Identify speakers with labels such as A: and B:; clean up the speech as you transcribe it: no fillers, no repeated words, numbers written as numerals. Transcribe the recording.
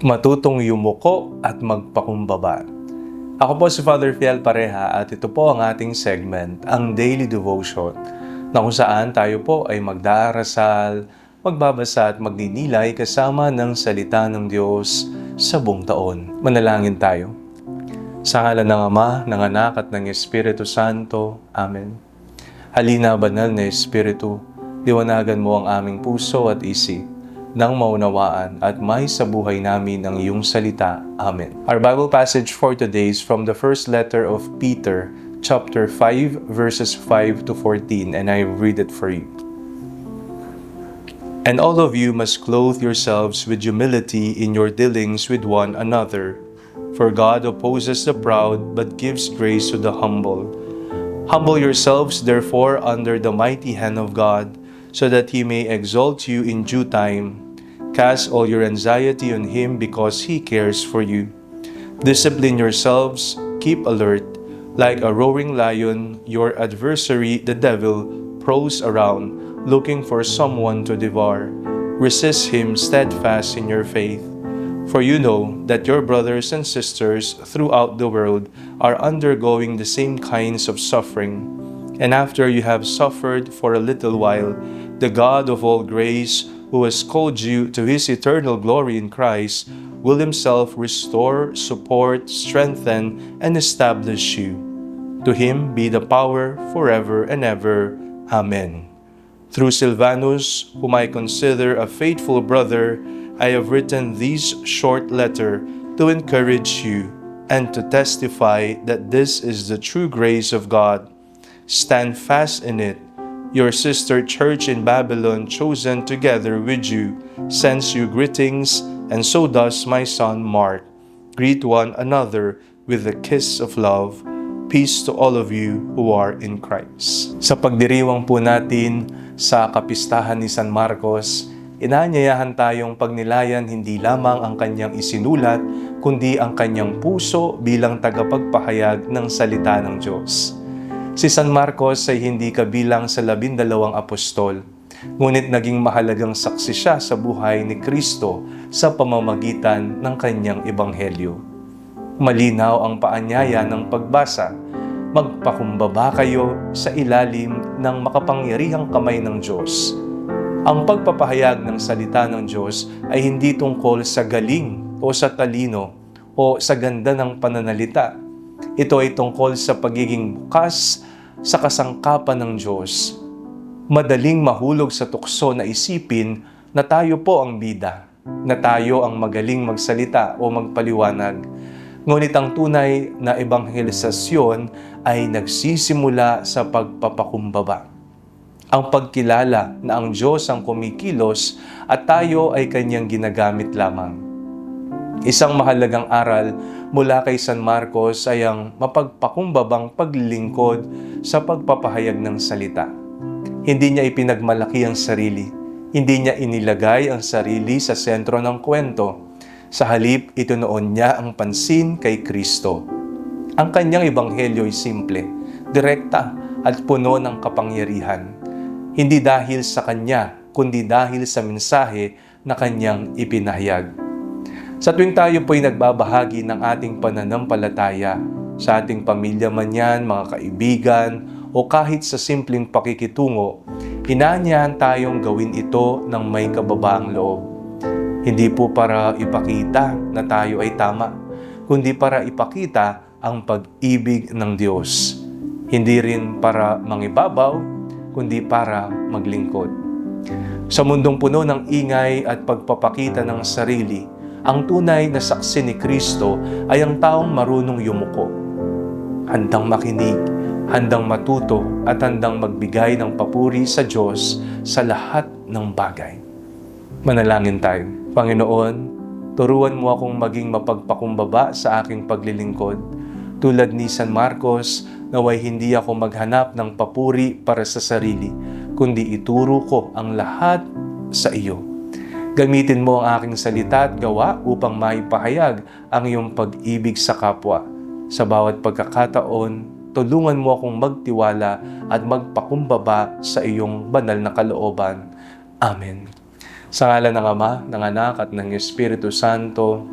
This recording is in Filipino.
A: Matutong yumuko at magpakumbaba. Ako po si Father Fiel Pareha at ito po ang ating segment, ang Daily Devotion, na kung saan tayo po ay magdarasal, magbabasa at magninilay kasama ng salita ng Diyos sa buong taon. Manalangin tayo. Sa ngalan ng Ama, ng Anak at ng Espiritu Santo. Amen. Halina, banal na Espiritu, liwanagan mo ang aming puso at isip nang maunawaan at may sa buhay namin ang iyong salita. Amen. Our Bible passage for today is from the first letter of Peter, chapter 5, verses 5 to 14, and I read it for you. And all of you must clothe yourselves with humility in your dealings with one another, for God opposes the proud but gives grace to the humble. Humble yourselves, therefore, under the mighty hand of God, so that He may exalt you in due time. Cast all your anxiety on Him because He cares for you. Discipline yourselves, keep alert. Like a roaring lion, your adversary, the devil, prowls around, looking for someone to devour. Resist him steadfast in your faith. For you know that your brothers and sisters throughout the world are undergoing the same kinds of suffering. And after you have suffered for a little while, the God of all grace, who has called you to His eternal glory in Christ, will Himself restore, support, strengthen, and establish you. To Him be the power forever and ever. Amen. Through Silvanus, whom I consider a faithful brother, I have written this short letter to encourage you and to testify that this is the true grace of God. Stand fast in it. Your sister church in Babylon, chosen together with you, sends you greetings, and so does my son Mark. Greet one another with a kiss of love. Peace to all of you who are in Christ. Sa pagdiriwang po natin sa kapistahan ni San Marcos, inaanyayahan tayong pagnilayan hindi lamang ang kanyang isinulat, kundi ang kanyang puso bilang tagapagpahayag ng salita ng Diyos. Si San Marcos ay hindi kabilang sa 12 apostol, ngunit naging mahalagang saksi siya sa buhay ni Kristo sa pamamagitan ng kanyang ebanghelyo. Malinaw ang paanyaya ng pagbasa, magpakumbaba kayo sa ilalim ng makapangyarihang kamay ng Diyos. Ang pagpapahayag ng salita ng Diyos ay hindi tungkol sa galing o sa talino o sa ganda ng pananalita. Ito ay tungkol sa pagiging bukas sa kasangkapan ng Diyos. Madaling mahulog sa tukso na isipin na tayo po ang bida, na tayo ang magaling magsalita o magpaliwanag. Ngunit ang tunay na ebanghelisasyon ay nagsisimula sa pagpapakumbaba. Ang pagkilala na ang Diyos ang kumikilos at tayo ay Kanyang ginagamit lamang. Isang mahalagang aral mula kay San Marcos ay ang mapagpakumbabang paglilingkod sa pagpapahayag ng salita. Hindi niya ipinagmalaki ang sarili. Hindi niya inilagay ang sarili sa sentro ng kwento. Sa halip, itunoon niya ang pansin kay Kristo. Ang kanyang ebanghelyo ay simple, direkta at puno ng kapangyarihan. Hindi dahil sa kanya, kundi dahil sa mensahe na kanyang ipinahayag. Sa tuwing tayo po'y nagbabahagi ng ating pananampalataya, sa ating pamilya man yan, mga kaibigan, o kahit sa simpleng pakikitungo, inaanyahan tayong gawin ito ng may kababaang loob. Hindi po para ipakita na tayo ay tama, kundi para ipakita ang pag-ibig ng Diyos. Hindi rin para mangibabaw, kundi para maglingkod. Sa mundong puno ng ingay at pagpapakita ng sarili, ang tunay na saksi ni Kristo ay ang taong marunong yumuko. Handang makinig, handang matuto at handang magbigay ng papuri sa Diyos sa lahat ng bagay. Manalangin tayo. Panginoon, turuan mo akong maging mapagpakumbaba sa aking paglilingkod. Tulad ni San Marcos, naway hindi ako maghanap ng papuri para sa sarili, kundi ituro ko ang lahat sa iyo. Gamitin mo ang aking salita at gawa upang maipahayag ang iyong pag-ibig sa kapwa. Sa bawat pagkakataon, tulungan mo akong magtiwala at magpakumbaba sa iyong banal na kalooban. Amen. Sa ngalan ng Ama, ng Anak at ng Espiritu Santo.